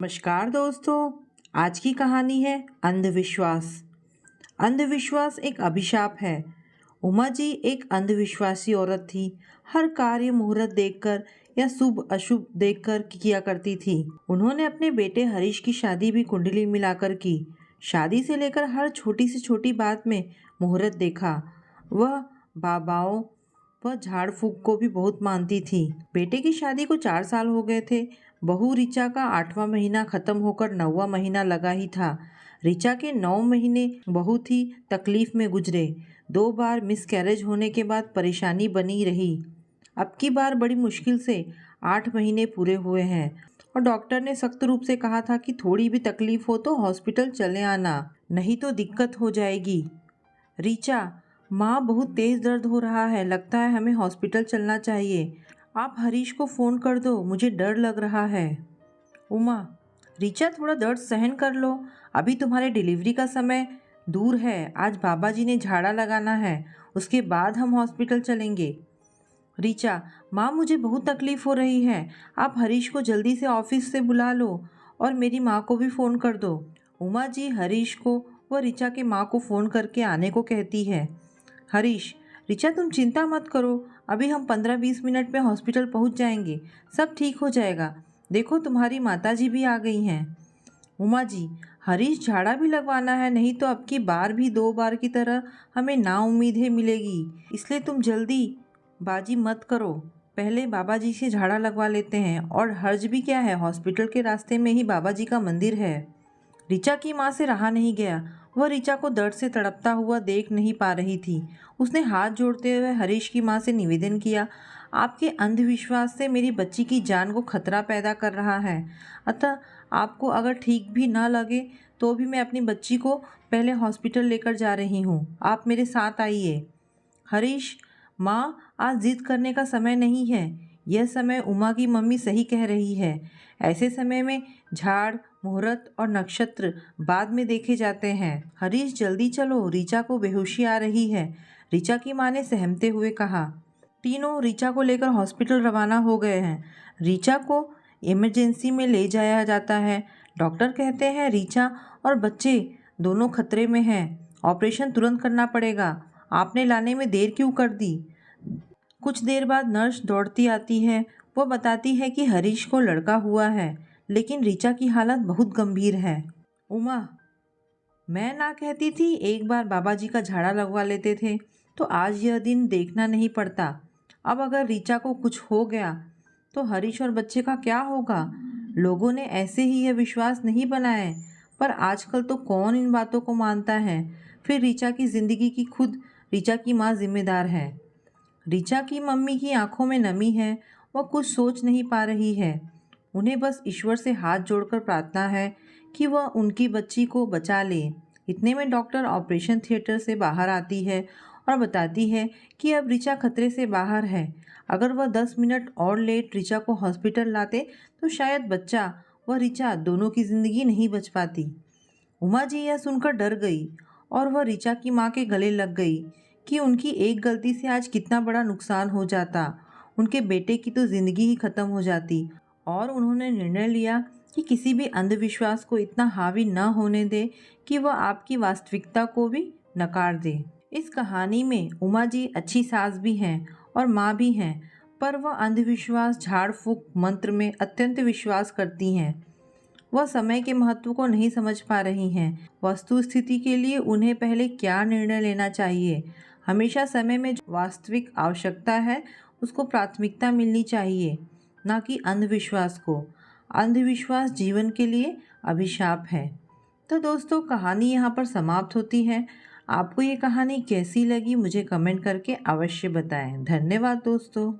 नमस्कार दोस्तों। आज की कहानी है अंधविश्वास। अंधविश्वास एक अभिशाप है। उमा जी एक अंधविश्वासी औरत थी। हर कार्य मुहूर्त देखकर या शुभ अशुभ देखकर किया करती थी। उन्होंने अपने बेटे हरीश की शादी भी कुंडली मिलाकर की। शादी से लेकर हर छोटी से छोटी बात में मुहूर्त देखा। वह बाबाओं वह झाड़ फूक को भी बहुत मानती थी। बेटे की शादी को 4 साल हो गए थे। बहू ऋचा का 8वां महीना खत्म होकर 9वां महीना लगा ही था। ऋचा के 9 महीने बहुत ही तकलीफ में गुजरे। 2 बार मिसकैरेज होने के बाद परेशानी बनी रही। अब की बार बड़ी मुश्किल से 8 महीने पूरे हुए हैं और डॉक्टर ने सख्त रूप से कहा था कि थोड़ी भी तकलीफ हो तो हॉस्पिटल चले आना, नहीं तो दिक्कत हो जाएगी। ऋचा, माँ बहुत तेज दर्द हो रहा है, लगता है हमें हॉस्पिटल चलना चाहिए। आप हरीश को फ़ोन कर दो, मुझे डर लग रहा है। उमा, ऋचा थोड़ा दर्द सहन कर लो, अभी तुम्हारे डिलीवरी का समय दूर है। आज बाबा जी ने झाड़ा लगाना है, उसके बाद हम हॉस्पिटल चलेंगे। ऋचा, माँ मुझे बहुत तकलीफ़ हो रही है, आप हरीश को जल्दी से ऑफिस से बुला लो और मेरी माँ को भी फ़ोन कर दो। उमा जी हरीश को व ऋचा के माँ को फ़ोन करके आने को कहती है। हरीश, ऋचा तुम चिंता मत करो, अभी हम 15-20 मिनट में हॉस्पिटल पहुंच जाएंगे, सब ठीक हो जाएगा। देखो तुम्हारी माताजी भी आ गई हैं। उमा जी, हरीश झाड़ा भी लगवाना है, नहीं तो अब की बार भी 2 बार की तरह हमें नाउम्मीदें मिलेगी, इसलिए तुम जल्दी बाजी मत करो। पहले बाबा जी से झाड़ा लगवा लेते हैं, और हर्ज भी क्या है, हॉस्पिटल के रास्ते में ही बाबा जी का मंदिर है। ऋचा की माँ से रहा नहीं गया। वह ऋचा को दर्द से तड़पता हुआ देख नहीं पा रही थी। उसने हाथ जोड़ते हुए हरीश की माँ से निवेदन किया, आपके अंधविश्वास से मेरी बच्ची की जान को खतरा पैदा कर रहा है। अतः आपको अगर ठीक भी ना लगे तो भी मैं अपनी बच्ची को पहले हॉस्पिटल लेकर जा रही हूँ, आप मेरे साथ आइए। हरीश, माँ आज जिद करने का समय नहीं है, यह समय उमा की मम्मी सही कह रही है। ऐसे समय में झाड़ मुहूर्त और नक्षत्र बाद में देखे जाते हैं। हरीश जल्दी चलो, ऋचा को बेहोशी आ रही है, ऋचा की माँ ने सहमते हुए कहा। तीनों ऋचा को लेकर हॉस्पिटल रवाना हो गए हैं। ऋचा को इमरजेंसी में ले जाया जाता है। डॉक्टर कहते हैं ऋचा और बच्चे दोनों खतरे में हैं, ऑपरेशन तुरंत करना पड़ेगा। आपने लाने में देर क्यों कर दी? कुछ देर बाद नर्स दौड़ती आती है। वो बताती है कि हरीश को लड़का हुआ है, लेकिन ऋचा की हालत बहुत गंभीर है। उमा, मैं ना कहती थी एक बार बाबा जी का झाड़ा लगवा लेते थे तो आज यह दिन देखना नहीं पड़ता। अब अगर ऋचा को कुछ हो गया तो हरीश और बच्चे का क्या होगा? लोगों ने ऐसे ही यह विश्वास नहीं बनाए, पर आजकल तो कौन इन बातों को मानता है। फिर ऋचा की ज़िंदगी की खुद ऋचा की माँ जिम्मेदार है। ऋचा की मम्मी की आंखों में नमी है, वह कुछ सोच नहीं पा रही है। उन्हें बस ईश्वर से हाथ जोड़कर प्रार्थना है कि वह उनकी बच्ची को बचा ले। इतने में डॉक्टर ऑपरेशन थिएटर से बाहर आती है और बताती है कि अब ऋचा खतरे से बाहर है। अगर वह 10 मिनट और लेट ऋचा को हॉस्पिटल लाते तो शायद बच्चा व ऋचा दोनों की ज़िंदगी नहीं बच पाती। उमा जी यह सुनकर डर गई और वह ऋचा की माँ के गले लग गई कि उनकी एक गलती से आज कितना बड़ा नुकसान हो जाता। उनके बेटे की तो ज़िंदगी ही ख़त्म हो जाती। और उन्होंने निर्णय लिया कि किसी भी अंधविश्वास को इतना हावी न होने दे कि वह आपकी वास्तविकता को भी नकार दे। इस कहानी में उमा जी अच्छी सास भी हैं और माँ भी हैं, पर वह अंधविश्वास झाड़ फूक मंत्र में अत्यंत विश्वास करती हैं। वह समय के महत्व को नहीं समझ पा रही हैं। वस्तु स्थिति के लिए उन्हें पहले क्या निर्णय लेना चाहिए। हमेशा समय में जो वास्तविक आवश्यकता है उसको प्राथमिकता मिलनी चाहिए, ना कि अंधविश्वास को। अंधविश्वास जीवन के लिए अभिशाप है। तो दोस्तों, कहानी यहाँ पर समाप्त होती है। आपको ये कहानी कैसी लगी मुझे कमेंट करके अवश्य बताएं। धन्यवाद दोस्तों।